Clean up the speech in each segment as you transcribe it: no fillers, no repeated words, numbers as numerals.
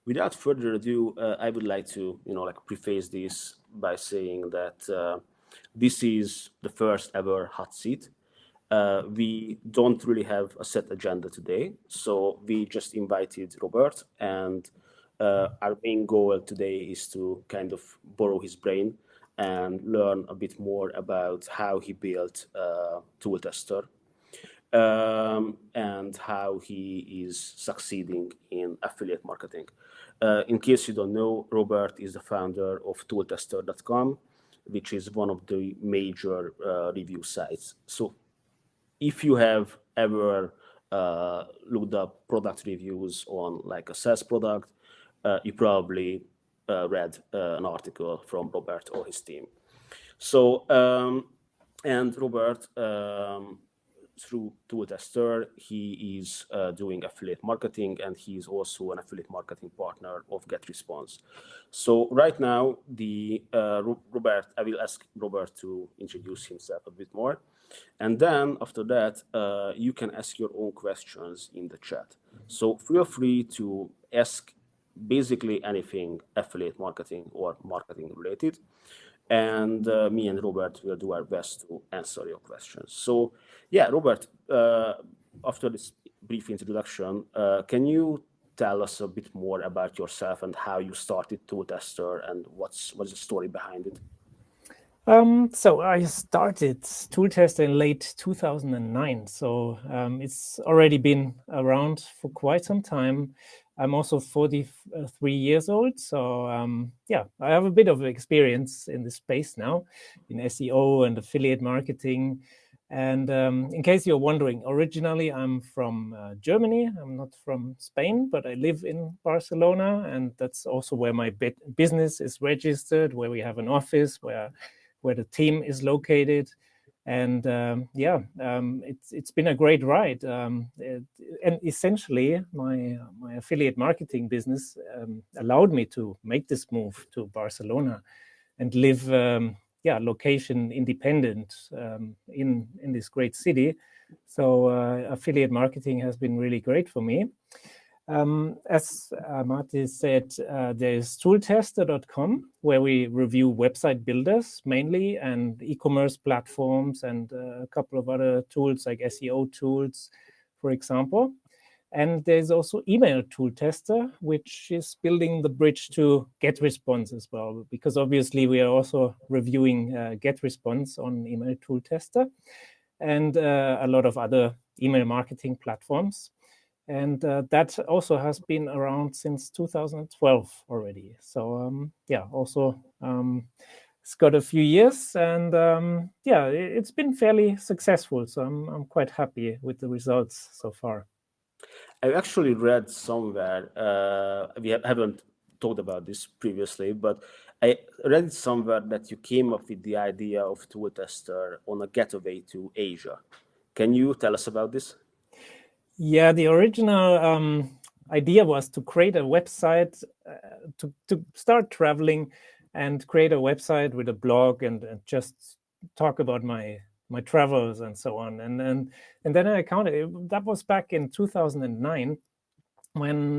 without further ado, I would like to, preface this by saying that this is the first ever hot seat. We don't really have a set agenda today, so we just invited Robert, and our main goal today is to kind of borrow his brain and learn a bit more about how he built Tooltester, and how he is succeeding in affiliate marketing. In case you don't know, Robert is the founder of Tooltester.com, which is one of the major review sites. So if you have ever looked up product reviews on like a SaaS product, you probably read an article from Robert or his team. So, and Robert, through Tooltester, he is doing affiliate marketing, and he is also an affiliate marketing partner of GetResponse. So right now, I will ask Robert to introduce himself a bit more. And then after that, you can ask your own questions in the chat. So feel free to ask basically anything affiliate marketing or marketing related. And me and Robert will do our best to answer your questions. So yeah, Robert, after this brief introduction, can you tell us a bit more about yourself and how you started Tooltester and what's the story behind it? So I started Tooltester in late 2009. So it's already been around for quite some time. I'm also 43 years old. So yeah, I have a bit of experience in this space now in SEO and affiliate marketing. And in case you're wondering, originally I'm from Germany. I'm not from Spain, but I live in Barcelona. And that's also where my business is registered, where we have an office, where the team is located. And yeah, it's been a great ride. And essentially, my affiliate marketing business allowed me to make this move to Barcelona and live, yeah, location independent in this great city. So affiliate marketing has been really great for me. As Marty said, there's Tooltester.com, where we review website builders mainly, and e-commerce platforms, and a couple of other tools like SEO tools, for example. And there's also Email Tooltester, which is building the bridge to GetResponse as well, because obviously we are also reviewing GetResponse on Email Tooltester and a lot of other email marketing platforms. And that also has been around since 2012 already. So yeah, also it's got a few years, and yeah, it's been fairly successful. So I'm quite happy with the results so far. I actually read somewhere, we haven't talked about this previously, but I read somewhere that you came up with the idea of Tooltester on a getaway to Asia. Can you tell us about this? Yeah, the original idea was to create a website, to start traveling and create a website with a blog and just talk about my travels and so on. And then I counted, that was back in 2009 when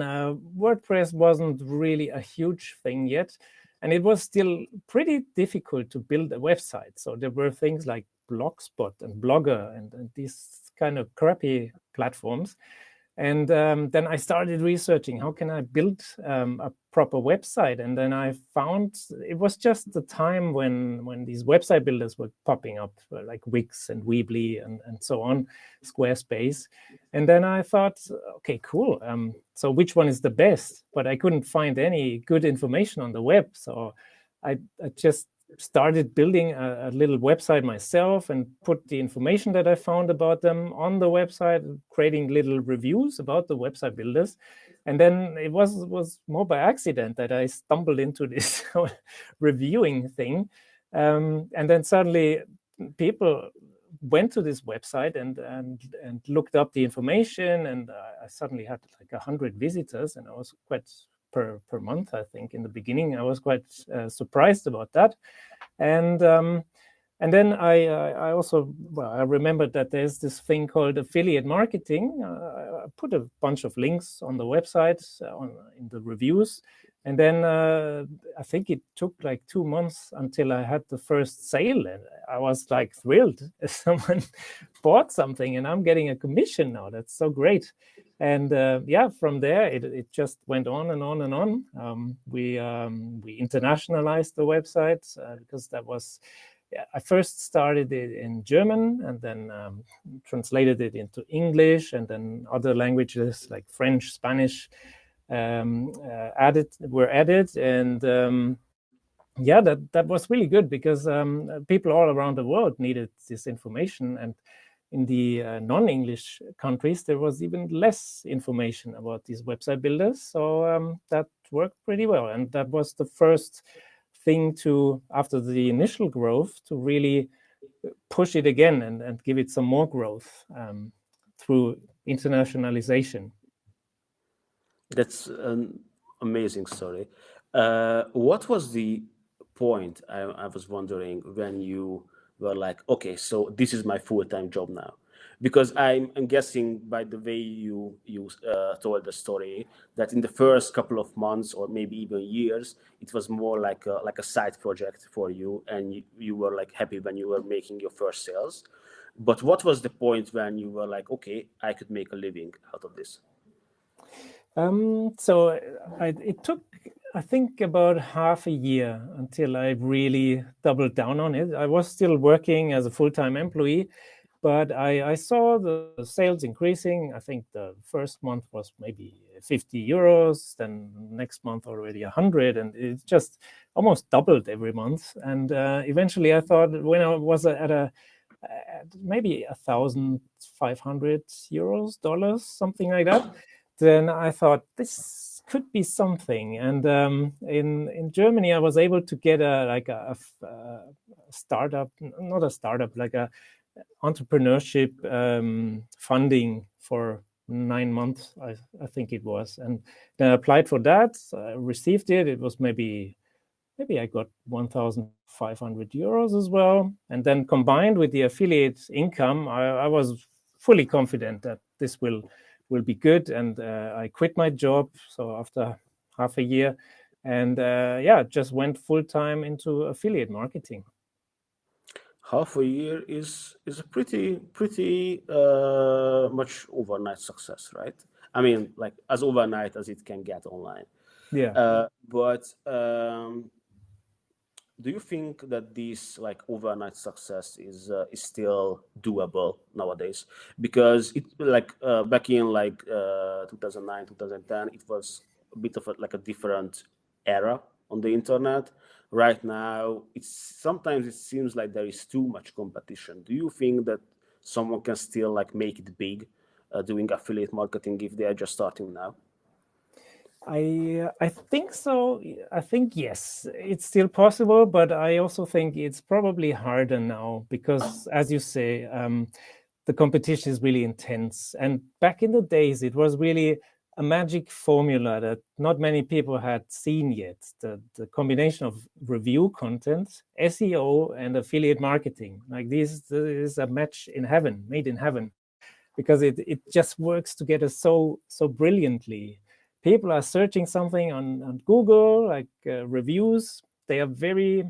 WordPress wasn't really a huge thing yet. And it was still pretty difficult to build a website. So there were things like Blogspot and Blogger and these kind of crappy platforms. And then I started researching, how can I build a proper website? And then I found it was just the time when these website builders were popping up, like Wix and Weebly and so on, Squarespace. And then I thought, okay, cool. So which one is the best? But I couldn't find any good information on the web. So I just started building a little website myself and put the information that I found about them on the website, creating little reviews about the website builders. And then it was more by accident that I stumbled into this reviewing thing. And then suddenly people went to this website and looked up the information, and I suddenly had like 100 visitors, and I was quite per month, I think. In the beginning, I was quite surprised about that, and And then I also, well, I remembered that there's this thing called affiliate marketing. I put a bunch of links on the website, in the reviews. And then I think it took like 2 months until I had the first sale. And I was like thrilled. Someone bought something and I'm getting a commission now. That's so great. And yeah, from there, it just went on and on and on. We internationalized the website because that was, I first started it in German and then translated it into English and then other languages like French, Spanish were added. And yeah, that was really good because people all around the world needed this information. And in the non-English countries, there was even less information about these website builders. So that worked pretty well. And that was the first thing to, after the initial growth, to really push it again and give it some more growth through internationalization. That's an amazing story. What was the point, I was wondering, when you were like, okay, so this is my full-time job now? Because I'm guessing by the way you told the story that in the first couple of months or maybe even years, it was more like a side project for you, and you were like happy when you were making your first sales. But what was the point when you were like, okay, I could make a living out of this? So it took, I think, about half a year until I really doubled down on it. I was still working as a full-time employee, but I saw the sales increasing. I think the first month was maybe 50 euros, then next month already 100, and it just almost doubled every month. And eventually I thought, when I was at maybe 1,500 euros, dollars, something like that, then I thought this could be something. And in Germany, I was able to get a startup, not a startup, like a entrepreneurship funding for 9 months, I think it was. And then I applied for that, received it. It was maybe I got 1,500 euros as well. And then combined with the affiliate income, I was fully confident that this will be good. And I quit my job, so after half a year, and yeah, just went full-time into affiliate marketing. Half a year is a pretty much overnight success, right? I mean, like as overnight as it can get online. Yeah. But do you think that this like overnight success is still doable nowadays? Because it like back in like 2009, 2010, it was a bit of like a different era on the internet. Right now, sometimes it seems like there is too much competition. Do you think that someone can still like make it big doing affiliate marketing if they are just starting now? I think so. I think yes, it's still possible, but I also think it's probably harder now because, as you say, the competition is really intense. And back in the days, it was really a magic formula that not many people had seen yet. The combination of review content, SEO, and affiliate marketing. Like this is a match in heaven, made in heaven, because it just works together so brilliantly. People are searching something on Google, like reviews. They are very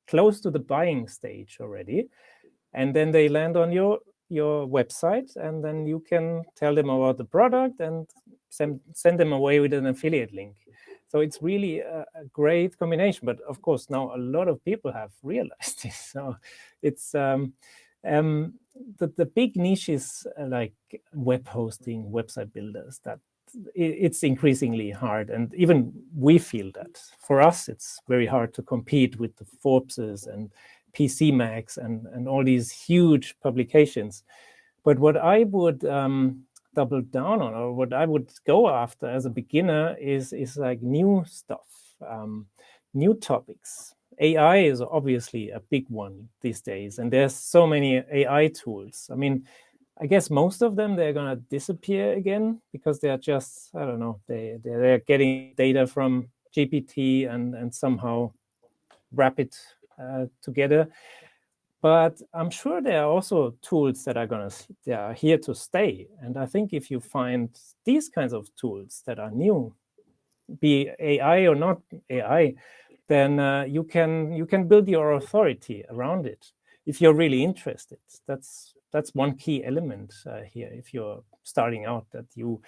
close to the buying stage already. And then they land on your website, and then you can tell them about the product and send them away with an affiliate link. So it's really a great combination. But of course, now a lot of people have realized this. So it's the big niches like web hosting, website builders, that it's increasingly hard. And even we feel that for us, it's very hard to compete with the Forbeses and PC Max and all these huge publications. But what I would double down on, or what I would go after as a beginner, is like new stuff, new topics. AI is obviously a big one these days, and there's so many AI tools. I mean, I guess most of them, they're going to disappear again because they're just, I don't know, they're getting data from GPT and somehow wrap it together. But I'm sure there are also tools that are here to stay. And I think if you find these kinds of tools that are new, be AI or not AI, then you can build your authority around it if you're really interested. That's one key element here. If you're starting out, that you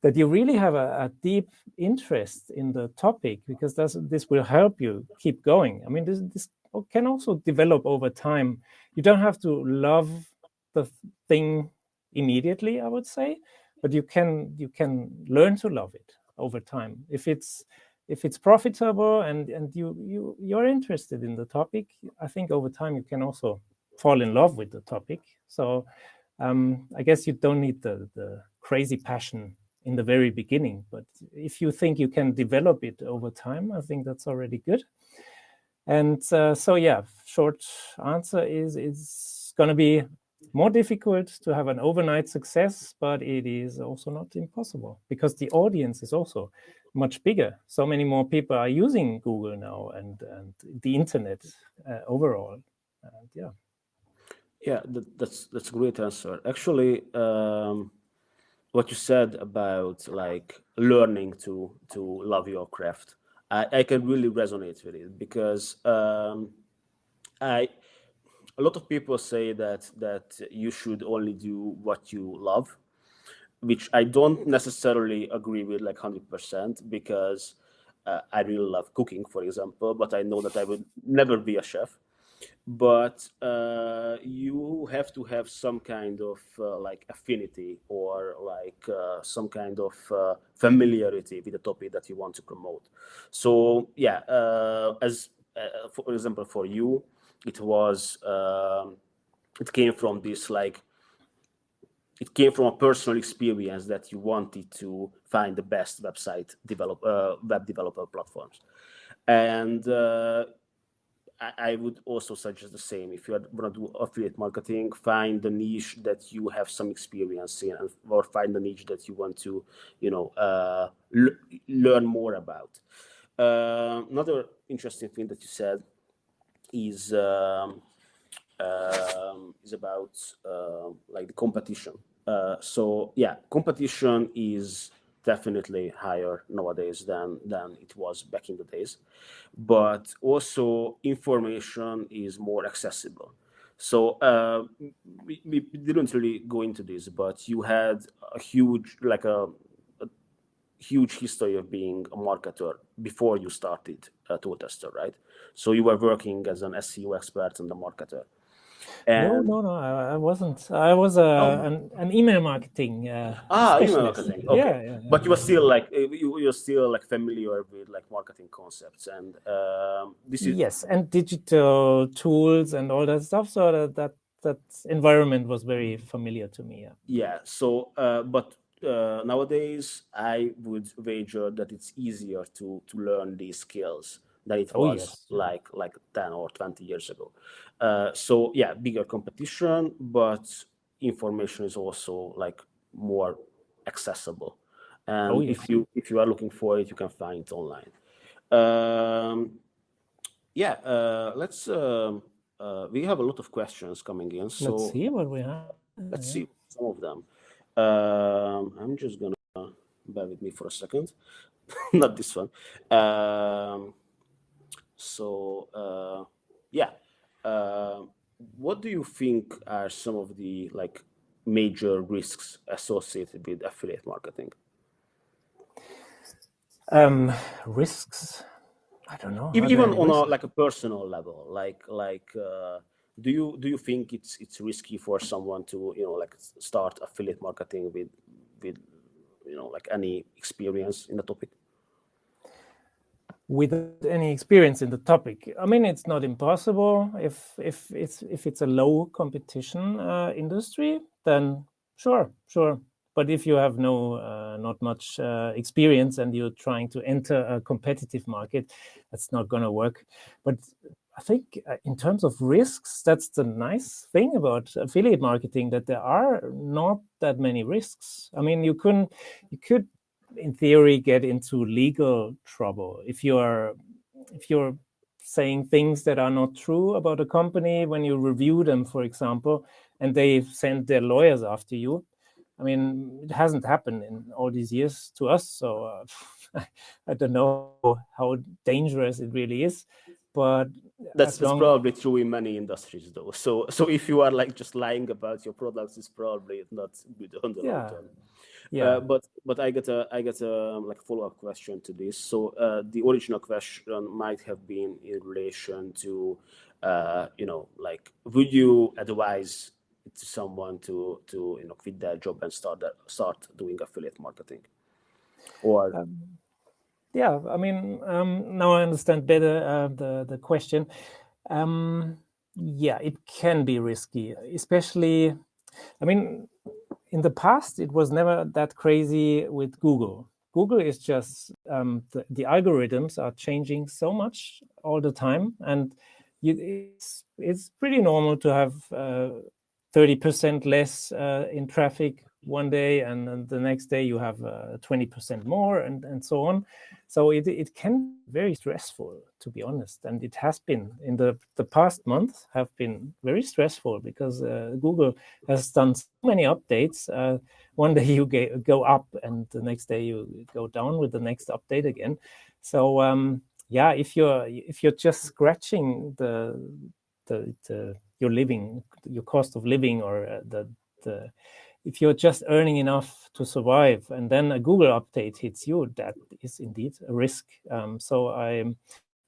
really have a deep interest in the topic, because this will help you keep going. I mean, this can also develop over time. You don't have to love the thing immediately, I would say, but you can learn to love it over time. If it's profitable and you're interested in the topic, I think over time you can also fall in love with the topic. So I guess you don't need the crazy passion in the very beginning, but if you think you can develop it over time, I think that's already good. And so yeah, short answer is it's going to be more difficult to have an overnight success, but it is also not impossible, because the audience is also much bigger. So many more people are using Google now, and the internet overall. Yeah. Yeah, that's a great answer. Actually, what you said about like learning to love your craft, I can really resonate with it, because a lot of people say that you should only do what you love, which I don't necessarily agree with like 100%, because I really love cooking, for example, but I know that I would never be a chef. But you have to have some kind of like affinity, or like some kind of familiarity with the topic that you want to promote. So yeah, for example, for you, it was it came from this like it came from a personal experience that you wanted to find the best web developer platforms. And I would also suggest the same. If you want to do affiliate marketing, find the niche that you have some experience in, or find the niche that you want to, learn more about. Another interesting thing that you said is about like the competition. So yeah, competition is definitely higher nowadays than it was back in the days, but also information is more accessible. So we didn't really go into this, but you had a huge huge history of being a marketer before you started Tooltester, right? So you were working as an SEO expert and a marketer. And No, I wasn't. I was an email marketing email specialist. marketing. Okay, Yeah. but you were still like you're still like familiar with like marketing concepts, and this is Yes, and digital tools and all that stuff. So that environment was very familiar to me. yeah. So, but nowadays, I would wager that it's easier to learn these skills than it Oh was yes. like 10 or 20 years ago. So yeah, bigger competition, but information is also like more accessible. And Oh yes. if you are looking for it, you can find it online. Yeah, let's. We have a lot of questions coming in, so Let's see what we have. let's see some of them. I'm just gonna bear with me for a second. Not this one. Yeah. What do you think are some of the like major risks associated with affiliate marketing? Risks. I don't know. Even on a personal level, do you think it's risky for someone to like start affiliate marketing with like any experience in the topic? Without any experience in the topic, I mean, it's not impossible. If it's a low competition industry, then sure. But if you have not much experience and you're trying to enter a competitive market, that's not going to work. But I think in terms of risks, that's the nice thing about affiliate marketing, that there are not that many risks. I mean, you could in theory get into legal trouble if you're saying things that are not true about a company when you review them, for example, and they send their lawyers after you. I mean, it hasn't happened in all these years to us, so I don't know how dangerous it really is. But that's probably true in many industries, though. So if you are like just lying about your products, it's probably not good on the long term. Yeah. But I get a like follow-up question to this. So the original question might have been in relation to like, would you advise to someone to quit their job and start doing affiliate marketing? Or yeah, I mean, now I understand better the question. Yeah, it can be risky, especially, I mean, in the past, it was never that crazy with Google. Google is just, the algorithms are changing so much all the time. And it's pretty normal to have 30% less in traffic one day, and then the next day you have 20% more, and so on. So it can be very stressful, to be honest. And it has been in the past month have been very stressful because Google has done so many updates. One day you go up and the next day you go down with the next update again. So yeah, if you're just scratching your cost of living, or if you're just earning enough to survive, and then a Google update hits you, that is indeed a risk. So I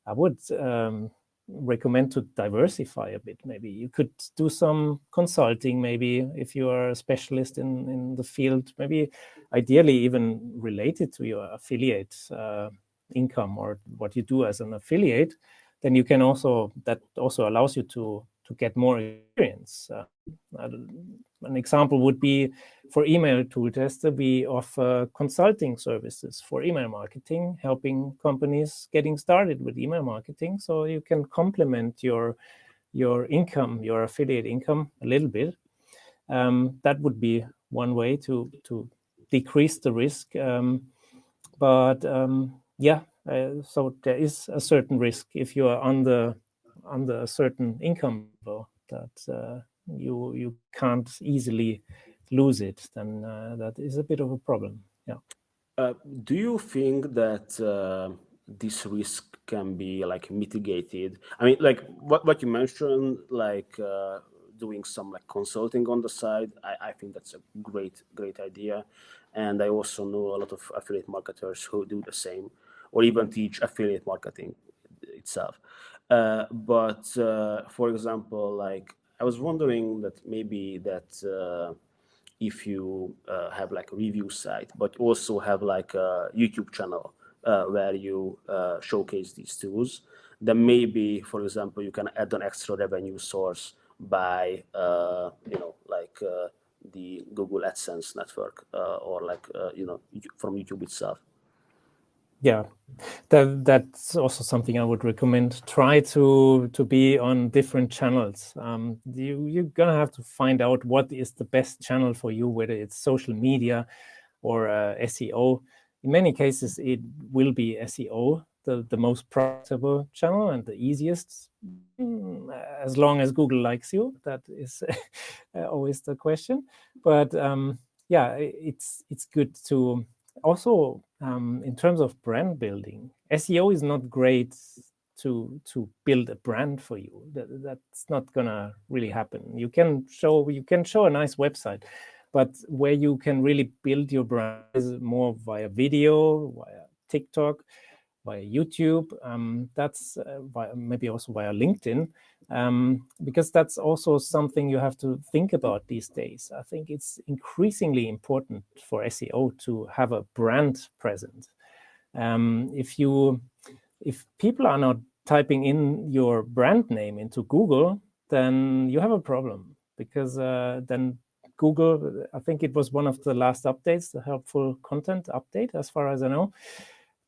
would recommend to diversify a bit. Maybe you could do some consulting, maybe if you are a specialist in the field, maybe ideally even related to your affiliate income or what you do as an affiliate. Then you can that also allows you to get more experience. An example would be for email Tooltester. We offer consulting services for email marketing, helping companies getting started with email marketing. So you can complement your income, your affiliate income, a little bit. That would be one way to decrease the risk. But yeah, so there is a certain risk if you are under a certain income level that you can't easily lose it. Then that is a bit of a problem. Yeah. Do you think that this risk can be like mitigated? I mean, like what you mentioned, like doing some like consulting on the side. I think that's a great idea, and I also know a lot of affiliate marketers who do the same, or even teach affiliate marketing itself. But for example, like I was wondering that maybe that. If you have like a review site, but also have like a YouTube channel where you showcase these tools, then maybe, for example, you can add an extra revenue source by, like the Google AdSense network or like, from YouTube itself. Yeah, that's also something I would recommend. Try to be on different channels. You're gonna have to find out what is the best channel for you, whether it's social media or SEO. In many cases, it will be SEO, the most profitable channel and the easiest, as long as Google likes you. That is always the question. But yeah, it's good to also, in terms of brand building, SEO is not great to build a brand for you. That's not gonna really happen. You can show a nice website, but where you can really build your brand is more via video, via TikTok, via YouTube. That's maybe also via LinkedIn, because that's also something you have to think about these days. I think it's increasingly important for SEO to have a brand present. If people are not typing in your brand name into Google, then you have a problem, because then Google, I think it was one of the last updates, the helpful content update, as far as I know,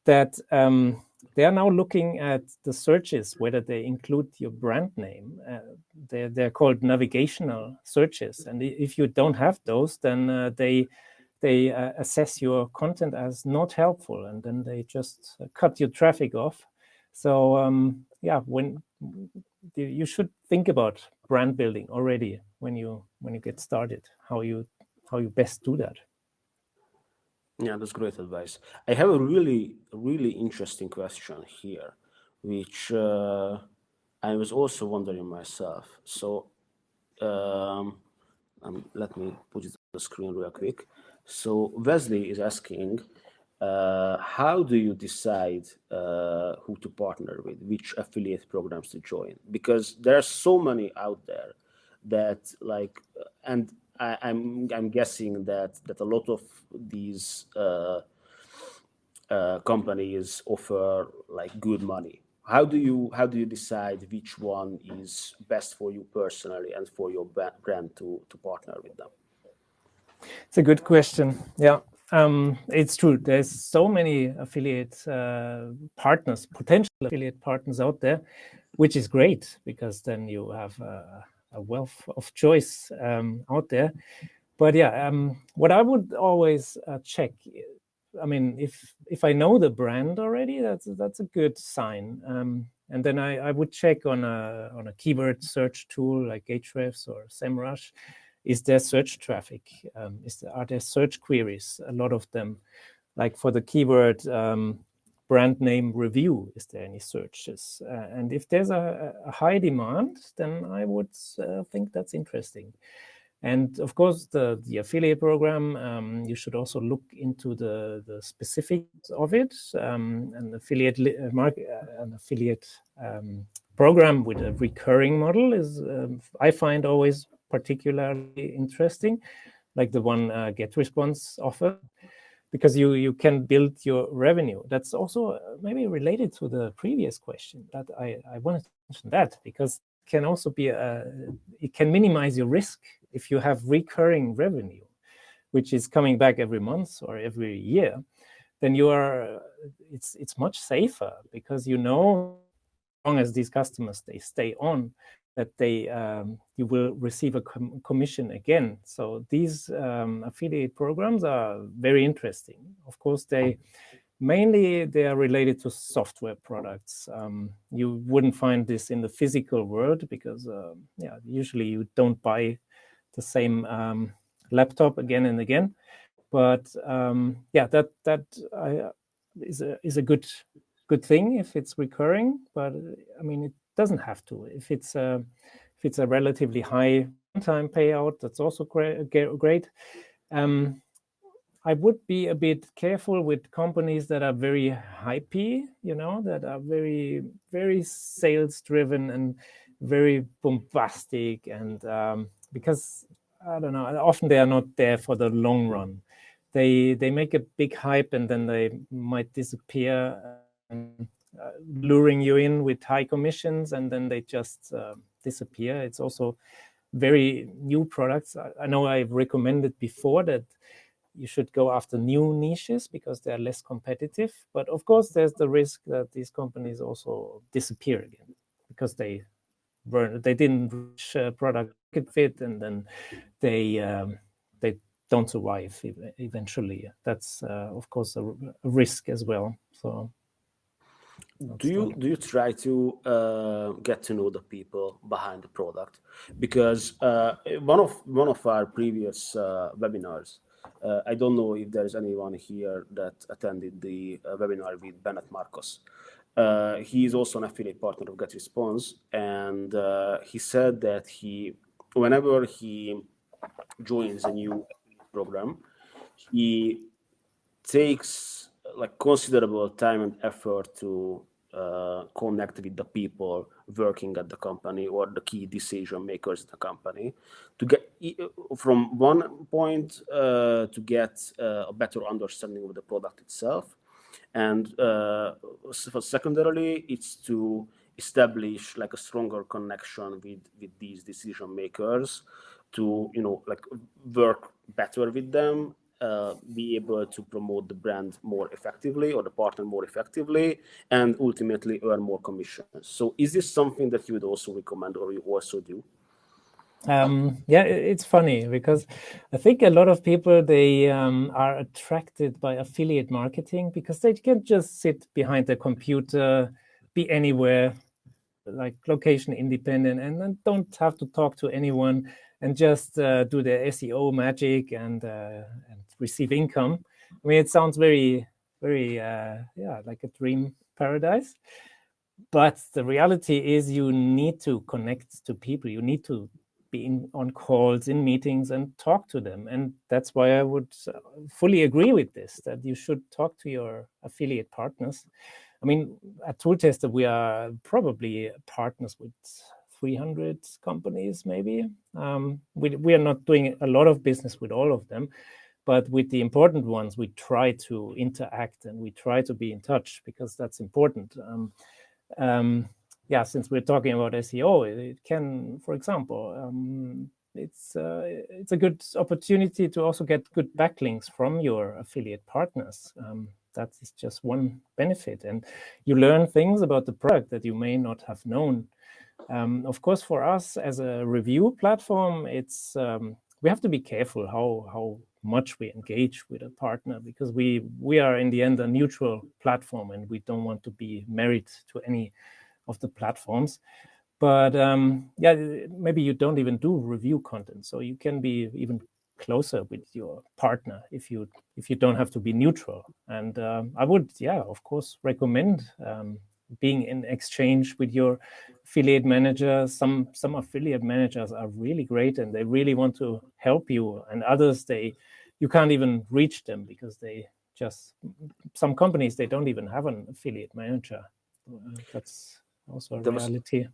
that they are now looking at the searches, whether they include your brand name. They're called navigational searches. And if you don't have those, then they assess your content as not helpful, and then they just cut your traffic off. So when you should think about brand building already when you get started, how you best do that. Yeah, that's great advice. I have a really interesting question here, which I was also wondering myself. So let me put it on the screen real quick. So Wesley is asking, how do you decide who to partner with, which affiliate programs to join? Because there are so many out there that and I'm guessing that a lot of these companies offer like good money. How do you decide which one is best for you personally and for your brand to partner with them? It's a good question. Yeah, it's true. There's so many affiliate partners, potential affiliate partners out there, which is great because then you have a wealth of choice out there. But yeah, what I would always check, I mean, if I know the brand already, that's a good sign. And then I would check on a keyword search tool like GetResponse or SEMrush. Is there search traffic? Are there search queries? A lot of them, like for the keyword brand name review, is there any searches? And if there's a high demand, then I would think that's interesting. And of course, the affiliate program, you should also look into the specifics of it. An affiliate program with a recurring model is, I find, always particularly interesting, like the one GetResponse offers, because you can build your revenue. That's also maybe related to the previous question that I wanted to mention that, because it can also be it can minimize your risk if you have recurring revenue, which is coming back every month or every year. Then it's much safer, because as long as these customers they stay on, that you will receive a commission again. So these affiliate programs are very interesting. Of course, they are related to software products. You wouldn't find this in the physical world because usually you don't buy the same laptop again and again. But that is a good thing if it's recurring. But I mean, it doesn't have to. If it's a relatively high one-time payout, that's also great. I would be a bit careful with companies that are very hypey, that are very, very sales driven and very bombastic, and because I don't know, often they are not there for the long run. They make a big hype and then they might disappear, luring you in with high commissions, and then they just disappear. It's also very new products. I know I've recommended before that you should go after new niches because they're less competitive. But of course, there's the risk that these companies also disappear again because they didn't reach product market fit, and then they don't survive eventually. That's of course a risk as well. So do you try to get to know the people behind the product? Because one of our previous webinars, I don't know if there's anyone here that attended the webinar with Bennett Marcos. He is also an affiliate partner of GetResponse, and he said that whenever he joins a new program, he takes like considerable time and effort to connect with the people working at the company or the key decision makers in the company, to get from one point to get a better understanding of the product itself, and secondarily it's to establish like a stronger connection with these decision makers, to like work better with them, be able to promote the brand more effectively or the partner more effectively, and ultimately earn more commissions. So is this something that you would also recommend or you also do? It's funny because I think a lot of people, they are attracted by affiliate marketing because they can just sit behind the computer, be anywhere, like location independent and then don't have to talk to anyone and just do the SEO magic and receive income. I mean, it sounds very, very, like a dream paradise. But the reality is you need to connect to people. You need to be on calls, in meetings, and talk to them. And that's why I would fully agree with this, that you should talk to your affiliate partners. I mean, at Tooltester, we are probably partners with 300 companies, maybe. We are not doing a lot of business with all of them, but with the important ones, we try to interact and we try to be in touch because that's important. Since we're talking about SEO, it can, for example, it's a good opportunity to also get good backlinks from your affiliate partners. That is just one benefit, and you learn things about the product that you may not have known. Of course, for us as a review platform, it's we have to be careful how much we engage with a partner, because we are in the end a neutral platform and we don't want to be married to any of the platforms. But maybe you don't even do review content, so you can be even closer with your partner if you don't have to be neutral. And I would, of course, recommend being in exchange with your affiliate manager. Some affiliate managers are really great and they really want to help you, and others you can't even reach them because some companies, they don't even have an affiliate manager. That's also a reality.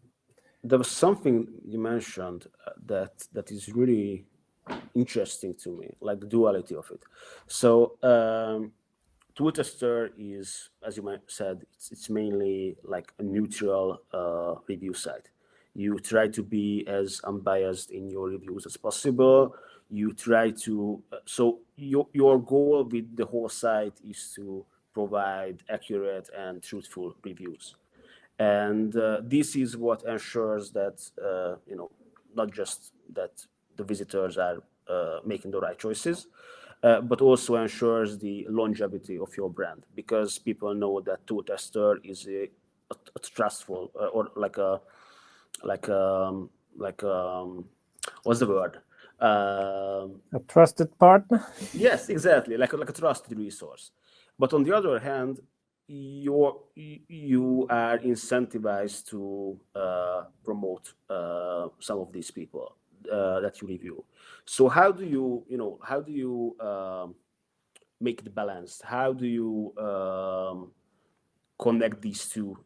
There was something you mentioned that is really interesting to me, like the duality of it. So Tooltester is, as you said, it's mainly like a neutral review site. You try to be as unbiased in your reviews as possible. You try to, so your goal with the whole site is to provide accurate and truthful reviews. And this is what ensures that, not just that the visitors are making the right choices, but also ensures the longevity of your brand, because people know that Tooltester is a trustful or what's the word? A trusted partner. Yes, exactly, like a trusted resource. But on the other hand, you are incentivized to promote some of these people that you review. So how do you make the balance? How do you connect these two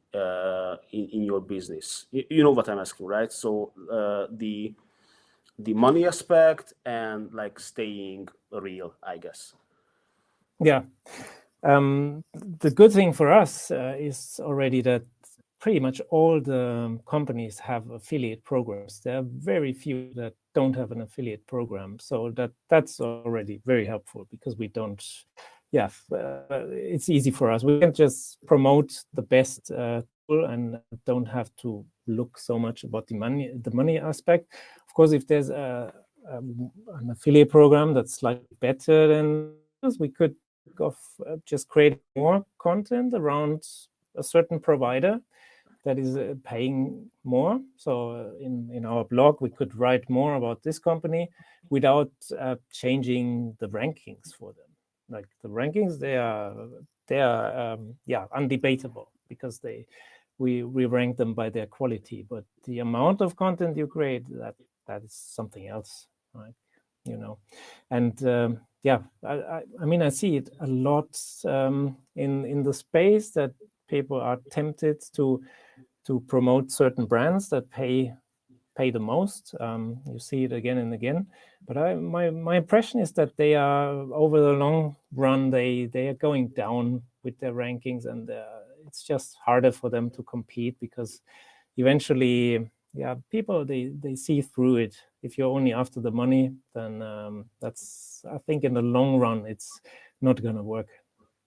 in your business? You know what I'm asking, right? So the money aspect and like staying real, I guess. Yeah. The good thing for us is already that pretty much all the companies have affiliate programs. There are very few that don't have an affiliate program. So that's already very helpful, because we don't, it's easy for us. We can just promote the best tool and don't have to look so much about the money aspect. Of course, if there's an affiliate program that's slightly better than us, we could of just create more content around a certain provider that is paying more. So in our blog, we could write more about this company without changing the rankings for them. Like the rankings, they are undebatable, because we rank them by their quality, but the amount of content you create, that is something else, right? And I mean, I see it a lot in the space, that people are tempted to promote certain brands that pay the most. You see it again and again, but my impression is that they are, over the long run, they are going down with their rankings, and it's just harder for them to compete, because eventually, people they see through it. If you're only after the money, then that's, I think, in the long run, it's not gonna work.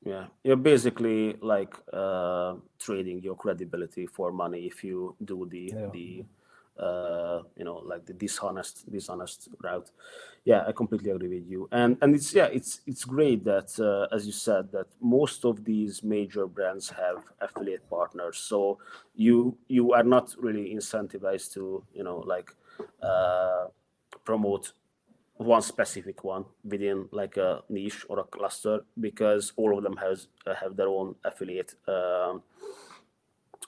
Yeah, you're basically like trading your credibility for money if you do the like the dishonest route. Yeah, I completely agree with you. And it's great that as you said, that most of these major brands have affiliate partners. So you are not really incentivized to promote one specific one within like a niche or a cluster, because all of them have their own affiliate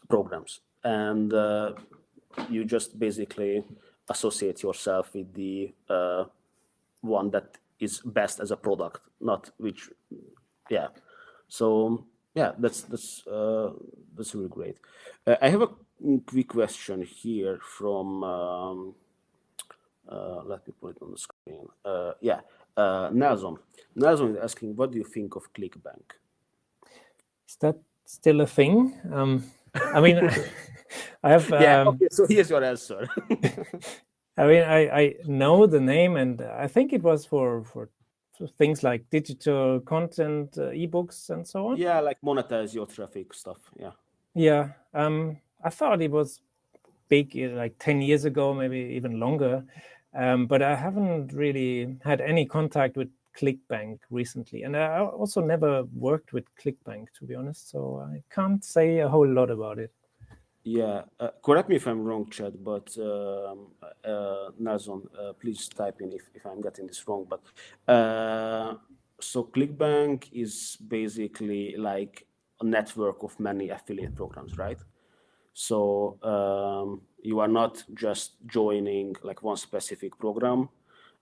programs, and you just basically associate yourself with the one that is best as a product, not which. Yeah. So yeah, that's really great. I have a quick question here from let me put it on the screen. Nelson is asking, what do you think of ClickBank? Is that still a thing? I mean, I have. Okay, so here's your answer. I mean, I know the name, and I think it was for things like digital content, ebooks, and so on. Yeah, like monetize your traffic stuff. Yeah. Yeah. I thought it was big like 10 years ago, maybe even longer. But I haven't really had any contact with ClickBank recently. And I also never worked with ClickBank, to be honest. So I can't say a whole lot about it. Yeah, correct me if I'm wrong, Chad, but Nazon, please type in if I'm getting this wrong. But so ClickBank is basically like a network of many affiliate programs, right? So you are not just joining like one specific program,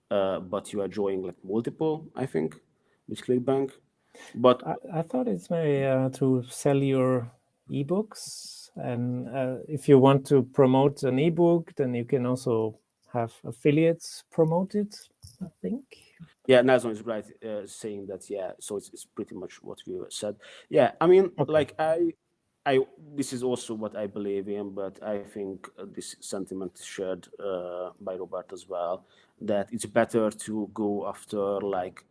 but you are joining like multiple, I think, with ClickBank. But I thought it's maybe to sell your ebooks, and if you want to promote an ebook, then you can also have affiliates promote it, I think. Yeah, Nazon is right saying that. Yeah, so it's pretty much what you said. Yeah, I mean, Okay. like this is also what I believe in, but I think this sentiment is shared by Robert as well, that it's better to go after like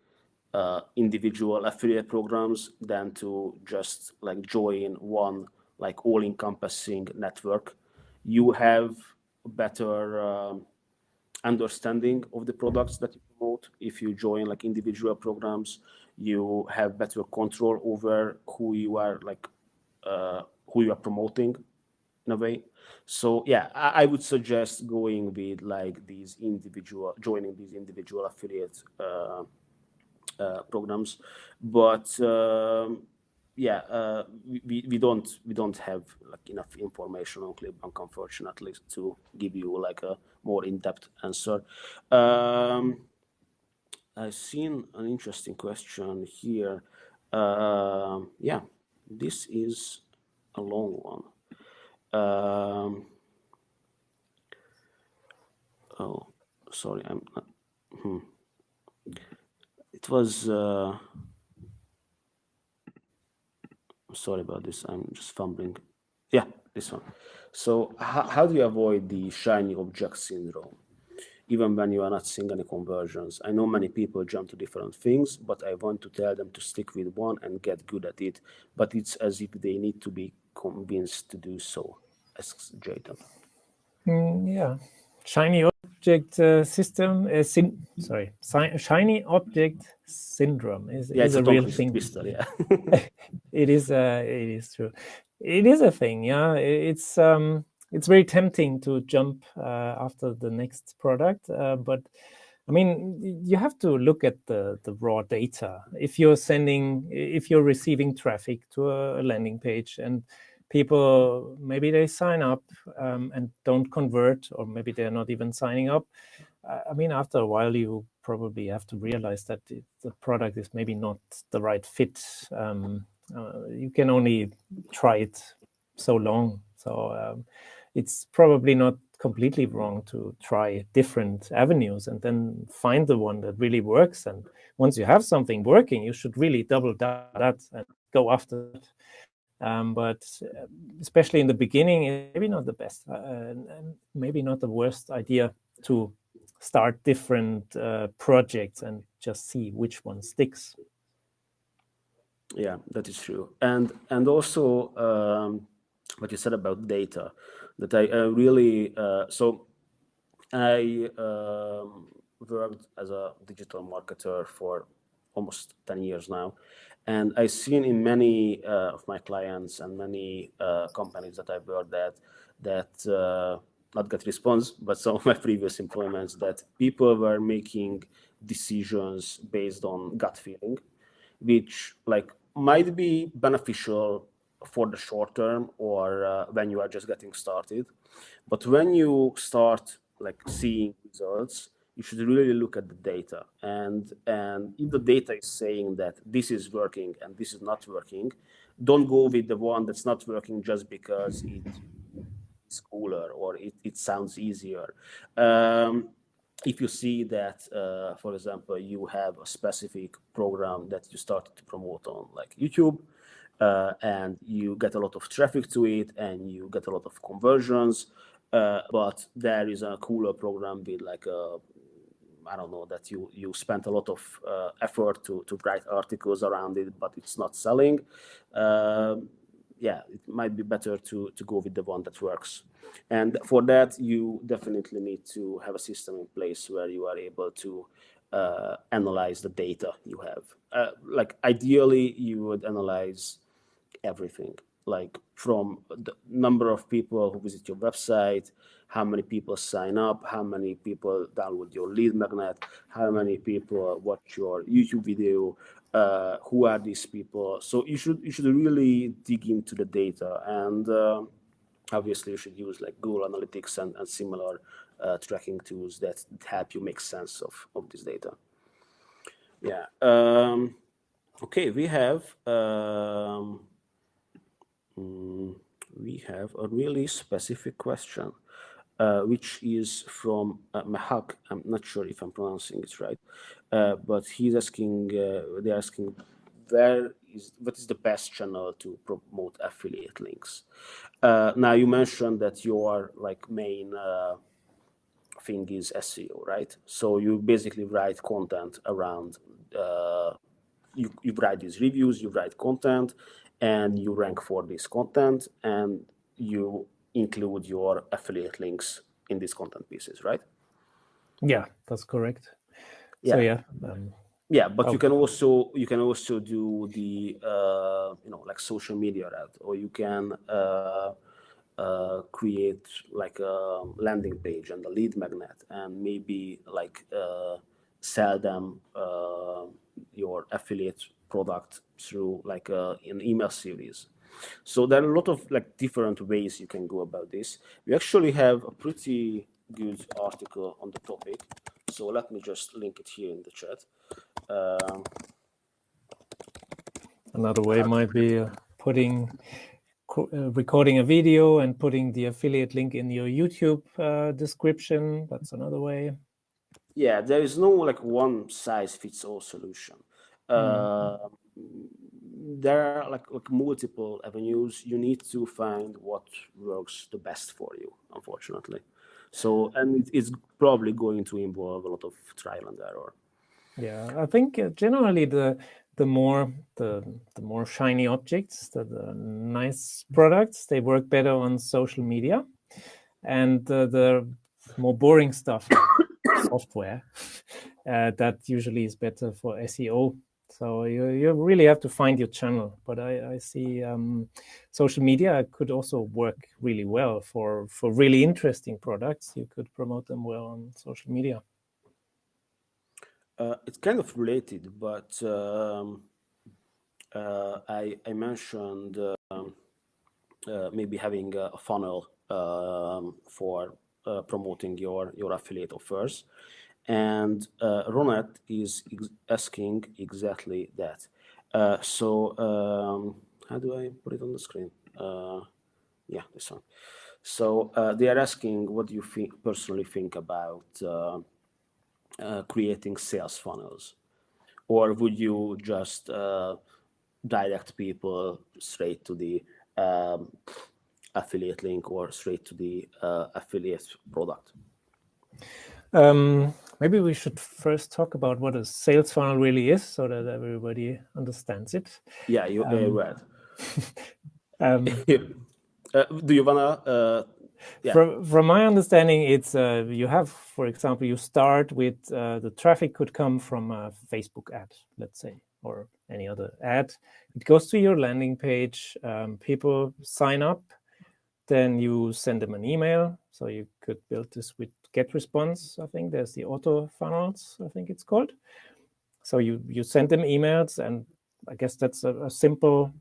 individual affiliate programs than to just like join one like all-encompassing network. You have a better understanding of the products that you promote. If you join like individual programs, you have better control over who you are promoting in a way. So yeah, I would suggest going with like joining these individual affiliate programs. But we don't have like enough information on ClickBank, unfortunately, to give you like a more in-depth answer. I've seen an interesting question here. Yeah, this is a long one. Oh, sorry, I'm not. It was. Sorry about this. I'm just fumbling. Yeah, this one. So, how do you avoid the shiny object syndrome, even when you are not seeing any conversions? I know many people jump to different things, but I want to tell them to stick with one and get good at it. But it's as if they need to be convinced to do so, asks Jayden. Yeah. Shiny object shiny object syndrome is a real thing. Twister, yeah. It is true. It is a thing. Yeah, it's very tempting to jump after the next product, but I mean, you have to look at the raw data. If you're receiving traffic to a landing page and people, maybe they sign up and don't convert, or maybe they're not even signing up. I mean, after a while, you probably have to realize that the product is maybe not the right fit. You can only try it so long. So it's probably not completely wrong to try different avenues and then find the one that really works. And once you have something working, you should really double down that and go after it. But especially in the beginning, it's maybe not the best, and maybe not the worst idea to start different projects and just see which one sticks. Yeah, that is true. And also what you said about data, that I really, so I worked as a digital marketer for almost 10 years now. And I've seen in many of my clients and many companies that I've worked at that not GetResponse, but some of my previous employments, that people were making decisions based on gut feeling, which like might be beneficial for the short term or when you are just getting started. But when you start like seeing results, you should really look at the data. And if the data is saying that this is working and this is not working, don't go with the one that's not working just because it's cooler or it sounds easier. If you see that, for example, you have a specific program that you started to promote on like YouTube, and you get a lot of traffic to it and you get a lot of conversions, but there is a cooler program with like I don't know, that you spent a lot of effort to write articles around it, but it's not selling. Yeah, it might be better to go with the one that works. And for that, you definitely need to have a system in place where you are able to analyze the data you have. Like ideally, you would analyze everything, like from the number of people who visit your website, how many people sign up, how many people download your lead magnet, how many people watch your YouTube video, who are these people. So you should really dig into the data, and obviously you should use like Google Analytics and similar tracking tools that help you make sense of this data. Yeah. Okay, we have a really specific question, which is from 𝗥cie𝗯𝗲𝗿𝗱. I'm not sure if I'm pronouncing it right, but he's asking, they're asking, what is the best channel to promote affiliate links? Now you mentioned that your like main thing is SEO, right? So you basically write content around, you write these reviews, you write content, and you rank for this content, and you include your affiliate links in these content pieces, right? Yeah, that's correct. Yeah. So yeah. Yeah, but you can also do the like social media route, or you can create like a landing page and a lead magnet, and maybe like sell them your affiliate product through like an email series. So there are a lot of like different ways you can go about this. We actually have a pretty good article on the topic, so let me just link it here in the chat. Another way might be recording a video and putting the affiliate link in your YouTube description. That's another way. Yeah, there is no like one size fits all solution. There are like multiple avenues. You need to find what works the best for you, unfortunately. So, and it's probably going to involve a lot of trial and error. Yeah, I think generally the more shiny objects, the nice products, they work better on social media, and the more boring stuff, like software, that usually is better for SEO. So you really have to find your channel. But I see social media could also work really well for really interesting products. You could promote them well on social media. It's kind of related, but I mentioned maybe having a funnel for promoting your affiliate offers, and Ronette is asking exactly that. So how do I put it on the screen? Yeah, this one. So they are asking, what do you personally think about creating sales funnels, or would you just direct people straight to the affiliate link or straight to the affiliate product? Maybe we should first talk about what a sales funnel really is, so that everybody understands it. Yeah, you read. Do you wanna? Yeah. From my understanding, it's you have, for example, you start with the traffic could come from a Facebook ad, let's say, or any other ad. It goes to your landing page. People sign up. Then you send them an email. So you could build this with GetResponse. I think there's the auto funnels, I think it's called. So you send them emails, and I guess that's a simple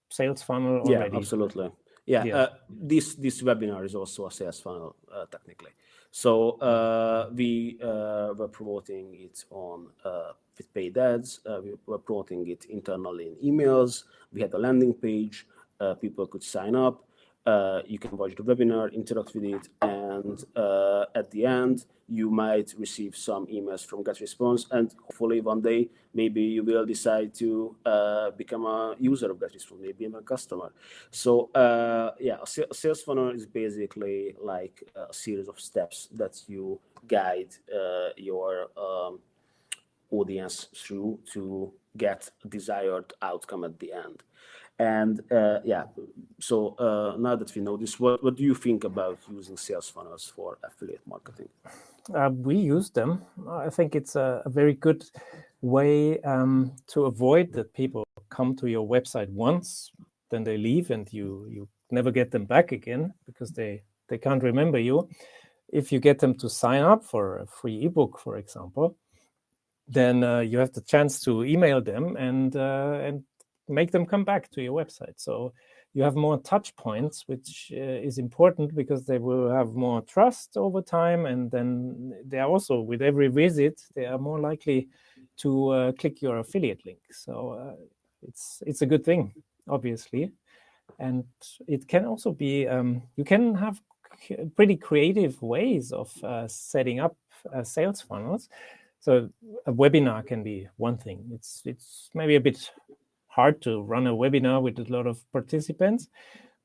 sales funnel already. Yeah, absolutely. Yeah, this webinar is also a sales funnel technically. So we were promoting it on with paid ads. We were promoting it internally in emails. We had a landing page. People could sign up. You can watch the webinar, interact with it, and at the end, you might receive some emails from GetResponse, and hopefully one day, maybe you will decide to become a user of GetResponse, maybe even a customer. So yeah, a sales funnel is basically like a series of steps that you guide your audience through to get desired outcome at the end. And yeah, so now that we know this, what do you think about using sales funnels for affiliate marketing? We use them. I think it's a very good way to avoid that people come to your website once, then they leave, and you never get them back again because they can't remember you. If you get them to sign up for a free ebook, for example, then you have the chance to email them and make them come back to your website. So you have more touch points, which is important because they will have more trust over time. And then they are also, with every visit, they are more likely to click your affiliate link. So it's a good thing, obviously. And it can also be, you can have pretty creative ways of setting up sales funnels. So a webinar can be one thing. It's maybe a bit hard to run a webinar with a lot of participants,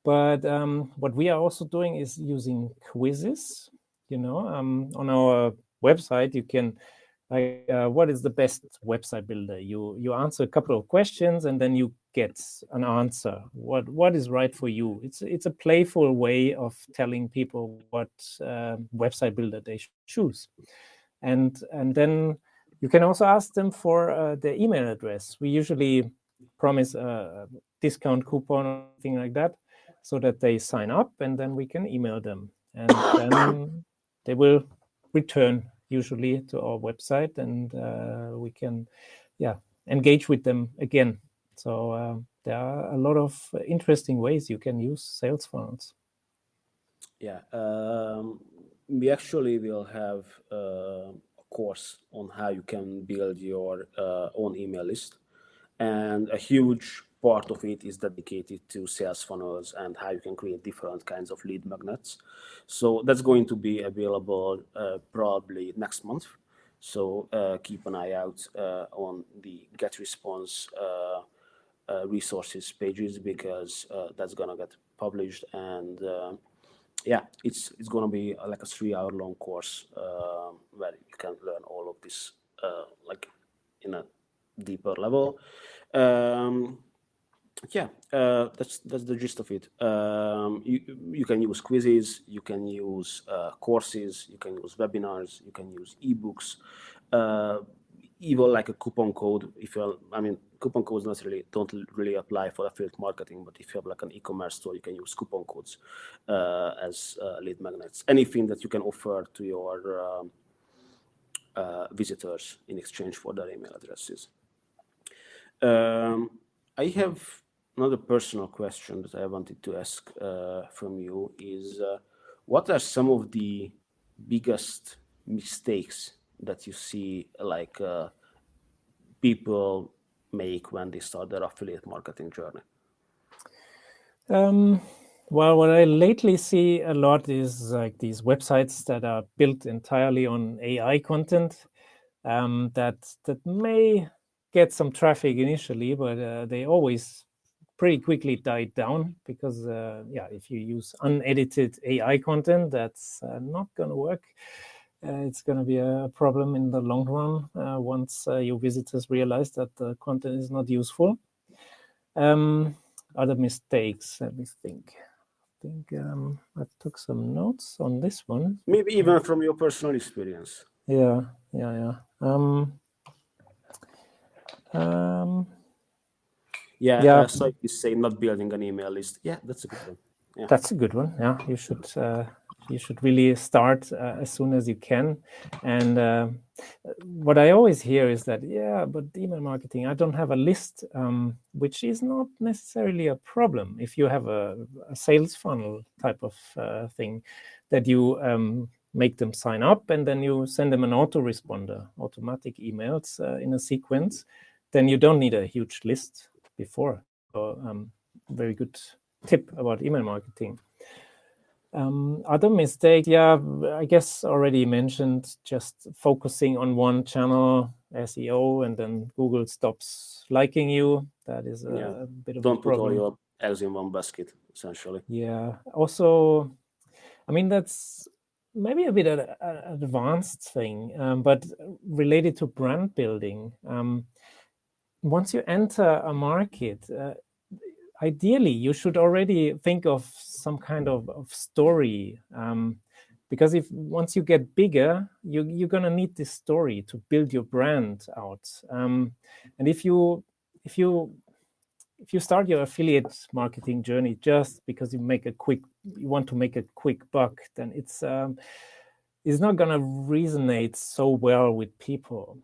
but what we are also doing is using quizzes. On our website, you can like what is the best website builder? You answer a couple of questions and then you get an answer. What is right for you? It's a playful way of telling people what website builder they should choose. And then you can also ask them for their email address. We usually promise a discount coupon or something like that so that they sign up, and then we can email them. And then they will return usually to our website, and we can engage with them again. So there are a lot of interesting ways you can use sales funnels. Yeah, we actually will have a course on how you can build your own email list, and a huge part of it is dedicated to sales funnels and how you can create different kinds of lead magnets. So that's going to be available probably next month. So keep an eye out on the GetResponse resources pages, because that's gonna get published. And yeah, it's gonna be like a 3-hour long course where you can learn all of this like in a deeper level. Yeah, that's the gist of it. You can use quizzes, you can use courses, you can use webinars, you can use ebooks, even like a coupon code. Coupon codes don't really apply for affiliate marketing, but if you have like an e-commerce store, you can use coupon codes as lead magnets. Anything that you can offer to your visitors in exchange for their email addresses. I have another personal question that I wanted to ask from you is, what are some of the biggest mistakes that you see like people make when they start their affiliate marketing journey? Well, what I lately see a lot is like these websites that are built entirely on AI content that may get some traffic initially, but they always pretty quickly die down because, if you use unedited AI content, that's not going to work. It's going to be a problem in the long run once your visitors realize that the content is not useful. Other mistakes, let me think. think I took some notes on this one. Maybe even from your personal experience. Yeah. So you say not building an email list. Yeah, that's a good one. Yeah. That's a good one. Yeah, you should really start as soon as you can. And what I always hear is that, yeah, but email marketing, I don't have a list, which is not necessarily a problem if you have a sales funnel type of thing that you make them sign up and then you send them an autoresponder, automatic emails in a sequence. Then you don't need a huge list before. So very good tip about email marketing. Other mistakes, yeah, I guess already mentioned, just focusing on one channel, SEO, and then Google stops liking you. That is a bit of a problem. Don't put all your eggs in one basket, essentially. Yeah. Also, I mean, that's maybe a bit of an advanced thing, but related to brand building. Once you enter a market, ideally, you should already think of some kind of story, because once you get bigger, you're gonna need this story to build your brand out. And if you start your affiliate marketing journey just because you want to make a quick buck, then it's not gonna resonate so well with people.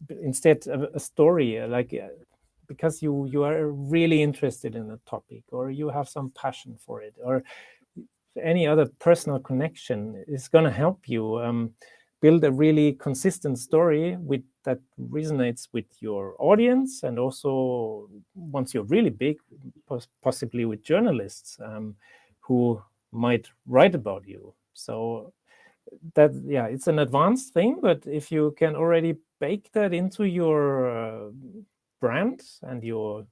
Instead, a story because you are really interested in a topic, or you have some passion for it, or any other personal connection is going to help you build a really consistent story that resonates with your audience, and also, once you're really big, possibly with journalists who might write about you. So that, yeah, it's an advanced thing, but if you can already bake that into your brand and your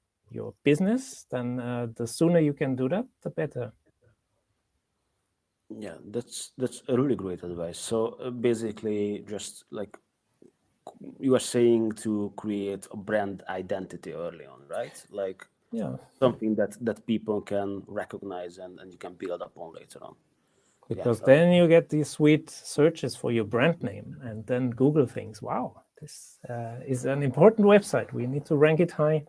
business, then the sooner you can do that, the better. Yeah, that's a really great advice. So basically, just like you are saying, to create a brand identity early on, right? Like, yeah, something that people can recognize and you can build upon later on. Because then you get these sweet searches for your brand name, and then Google thinks, wow, this is an important website. We need to rank it high.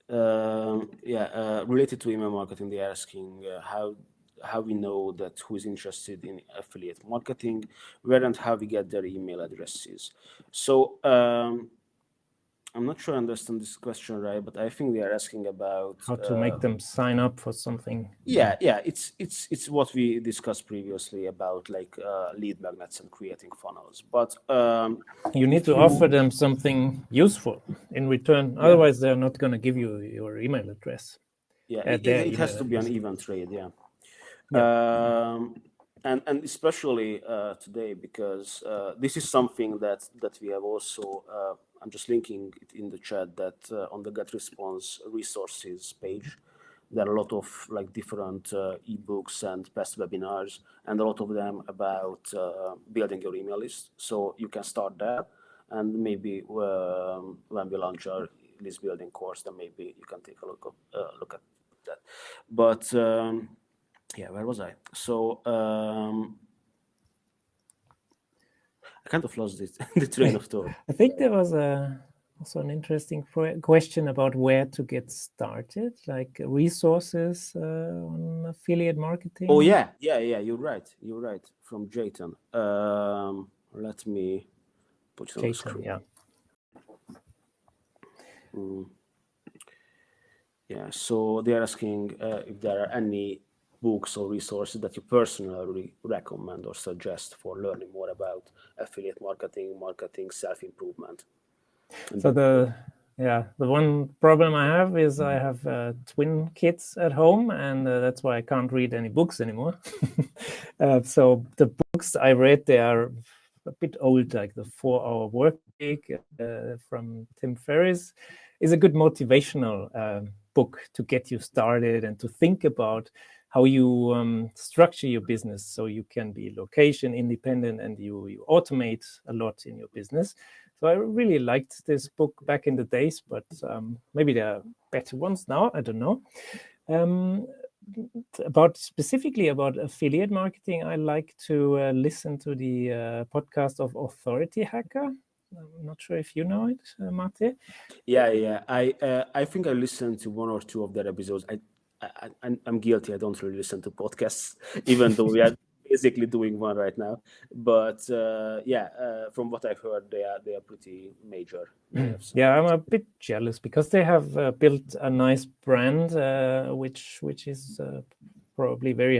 Related to email marketing, they're asking how we know that who is interested in affiliate marketing, where and how we get their email addresses. So I'm not sure I understand this question right, but I think they are asking about how to make them sign up for something. Yeah, it's what we discussed previously about like lead magnets and creating funnels. But you need to offer them something useful in return. Otherwise, they're not going to give you your email address. Yeah, it has to be an even trade. Yeah. And especially today, because this is something that we have also. I'm just linking it in the chat that on the GetResponse resources page, there are a lot of like different ebooks and past webinars, and a lot of them about building your email list. So you can start there, and maybe when we launch our list building course, then maybe you can take a look at that. But yeah, where was I? So I kind of lost the train of thought. I think there was also an interesting question about where to get started, like resources on affiliate marketing. Oh yeah, you're right. From Jayton. Let me put it on the screen. Yeah. Yeah, so they're asking if there are any books or resources that you personally recommend or suggest for learning more about affiliate marketing, self-improvement. So the one problem I have is I have twin kids at home, and that's why I can't read any books anymore. So the books I read, they are a bit old, like the 4-Hour Work Week from Tim Ferriss is a good motivational book to get you started and to think about how you structure your business so you can be location independent and you automate a lot in your business. So I really liked this book back in the days, but maybe there are better ones now. I don't know. Specifically about affiliate marketing, I like to listen to the podcast of Authority Hacker. I'm not sure if you know it, Mate. Yeah. I think I listened to one or two of their episodes. I'm guilty. I don't really listen to podcasts, even though we are basically doing one right now. But from what I've heard, they are pretty major. Yeah, I'm a bit jealous because they have built a nice brand, which is probably very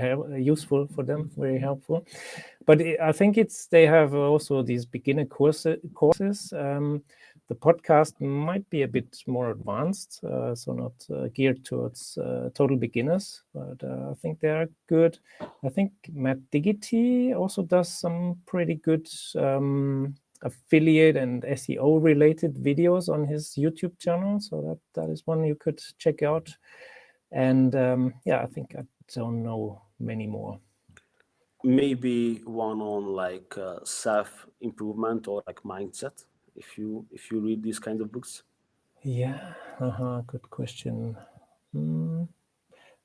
useful for them, very helpful. But I think they have also these beginner courses. The podcast might be a bit more advanced, so not geared towards total beginners, but I think they are good. I think Matt Diggity also does some pretty good affiliate and SEO related videos on his YouTube channel. So that is one you could check out. And I think I don't know many more. Maybe one on like self-improvement or like mindset, if you read these kind of books. Yeah, good question.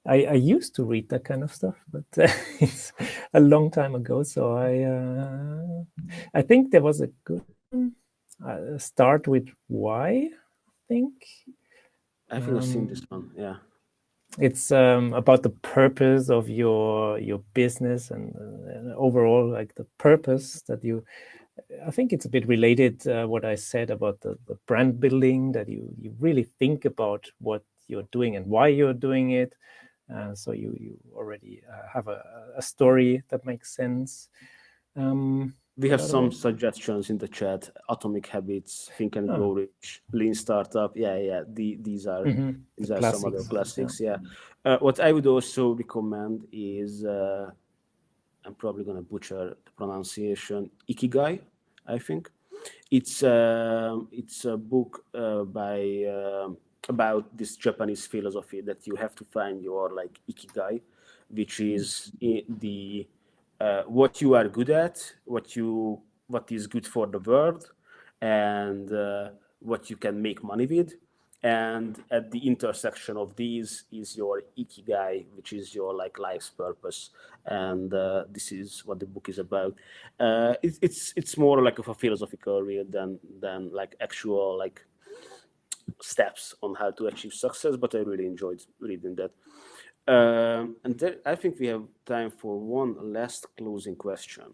I used to read that kind of stuff, but it's a long time ago. So I think there was a good Start with Why, I think. I've seen this one, yeah. It's about the purpose of your business and overall, like the purpose that you. I think it's a bit related what I said about the brand building, that you really think about what you're doing and why you're doing it. So you already have a story that makes sense. We have some suggestions in the chat: Atomic Habits, Think and Grow Rich, Lean Startup. Yeah. These are some other classics. Yeah. What I would also recommend is I'm probably gonna butcher the pronunciation. Ikigai, I think. It's a book about this Japanese philosophy that you have to find your like ikigai, which is the what you are good at, what is good for the world, and what you can make money with. And at the intersection of these is your ikigai, which is your like life's purpose. And this is what the book is about. It's more like of a philosophical read than like actual like steps on how to achieve success. But I really enjoyed reading that. And then I think we have time for one last closing question,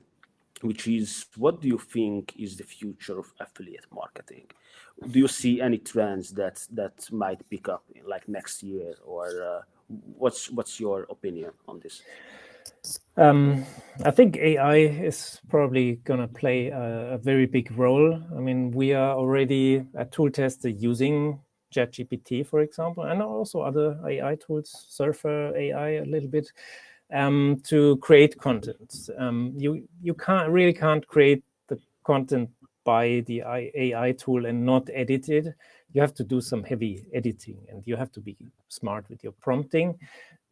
which is, what do you think is the future of affiliate marketing? Do you see any trends that might pick up like next year, or what's your opinion on this? I think AI is probably going to play a very big role. I mean, we are already at Tooltester using ChatGPT, for example, and also other AI tools, Surfer AI a little bit, to create content. You can't create the content by the AI tool and not edit it. You have to do some heavy editing, and you have to be smart with your prompting,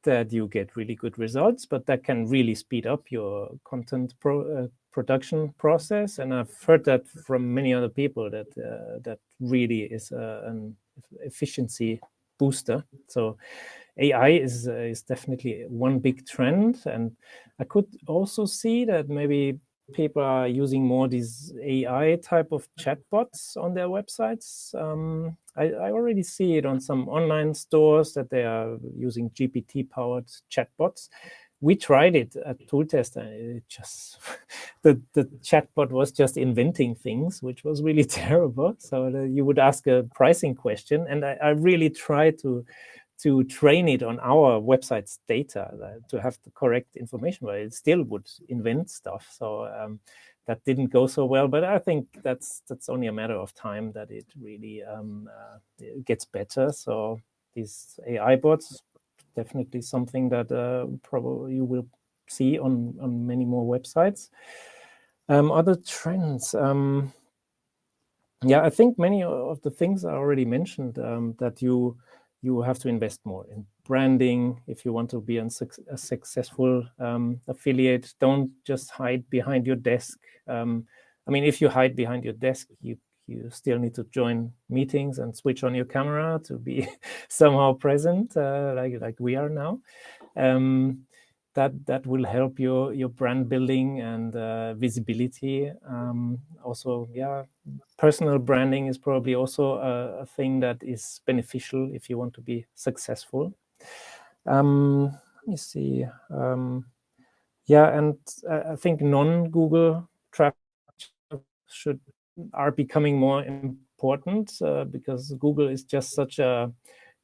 that you get really good results, but that can really speed up your content production process. And I've heard that from many other people that that really is an efficiency booster. So AI is definitely one big trend. And I could also see that maybe people are using more these AI type of chatbots on their websites. I already see it on some online stores that they are using GPT-powered chatbots. We tried it at Tooltester. It just the chatbot was just inventing things, which was really terrible. So you would ask a pricing question, and I really tried to train it on our website's data to have the correct information, but it still would invent stuff. So that didn't go so well. But I think that's only a matter of time that it really gets better. So these AI bots, definitely something that probably you will see on many more websites. Other trends. I think many of the things I already mentioned, that you have to invest more in branding if you want to be a successful affiliate. Don't just hide behind your desk. I mean, if you hide behind your desk, you you still need to join meetings and switch on your camera to be somehow present, like we are now. That will help your brand building and visibility. Also, personal branding is probably also a thing that is beneficial if you want to be successful. Let me see. And I think non-Google traffic are becoming more important because Google is just such a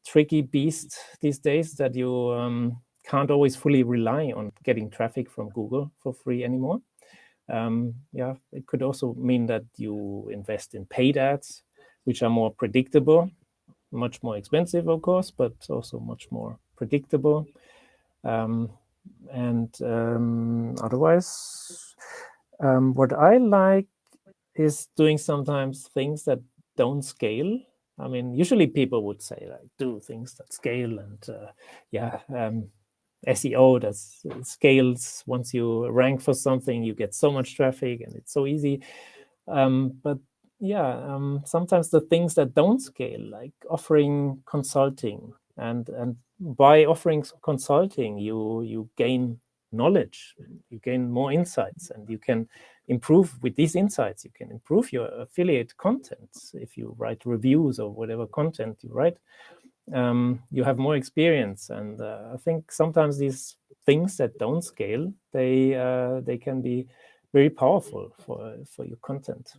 tricky beast these days that you can't always fully rely on getting traffic from Google for free anymore. It could also mean that you invest in paid ads, which are more predictable, much more expensive, of course, but also much more predictable. Otherwise, what I like is doing sometimes things that don't scale. I mean, usually people would say, like, do things that scale, and SEO that scales. Once you rank for something, you get so much traffic and it's so easy. But sometimes the things that don't scale, like offering consulting, and by offering consulting, you gain knowledge, you gain more insights, and you can improve with these insights. You can improve your affiliate content if you write reviews or whatever content you write. You have more experience, and I think sometimes these things that don't scale, they can be very powerful for your content.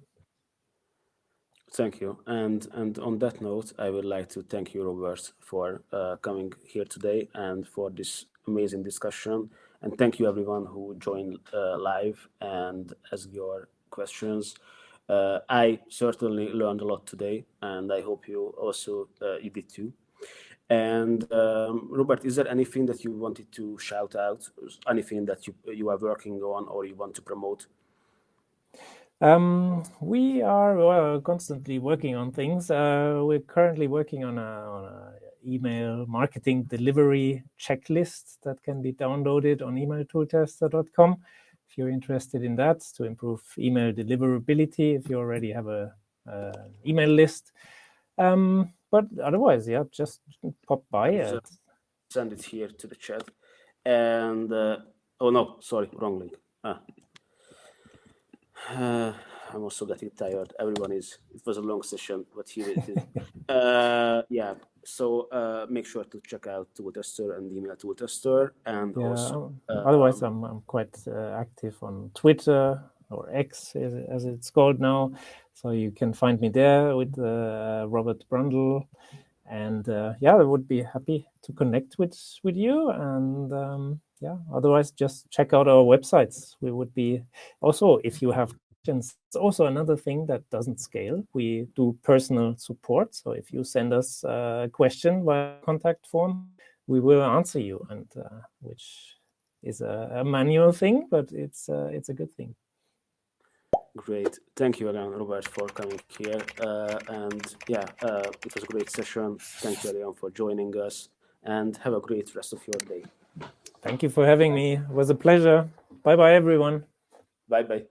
Thank you. And on that note, I would like to thank you, Robert, for coming here today and for this amazing discussion. And thank you, everyone who joined live and asked your questions. I certainly learned a lot today, and I hope you also you did too. And Robert, is there anything that you wanted to shout out? Anything that you are working on or you want to promote? We are constantly working on things. We're currently working on a email marketing delivery checklist that can be downloaded on emailtooltester.com if you're interested in that, to improve email deliverability if you already have an email list. But otherwise, just pop by. Send it here to the chat. And oh no, sorry, wrong link. I'm also getting tired. It was a long session, but here it is. So make sure to check out Tooltester and email Tooltester. And also, otherwise, I'm quite active on Twitter, or X as it's called now. So you can find me there with Robert Brandl. And I would be happy to connect with you. And otherwise, just check out our websites. We would be also, if you have questions, it's also another thing that doesn't scale. We do personal support. So if you send us a question via contact form, we will answer you, and which is a manual thing, but it's a good thing. Great. Thank you again, Robert, for coming here. It was a great session. Thank you, everyone, for joining us, and have a great rest of your day. Thank you for having me. It was a pleasure. Bye-bye, everyone. Bye-bye.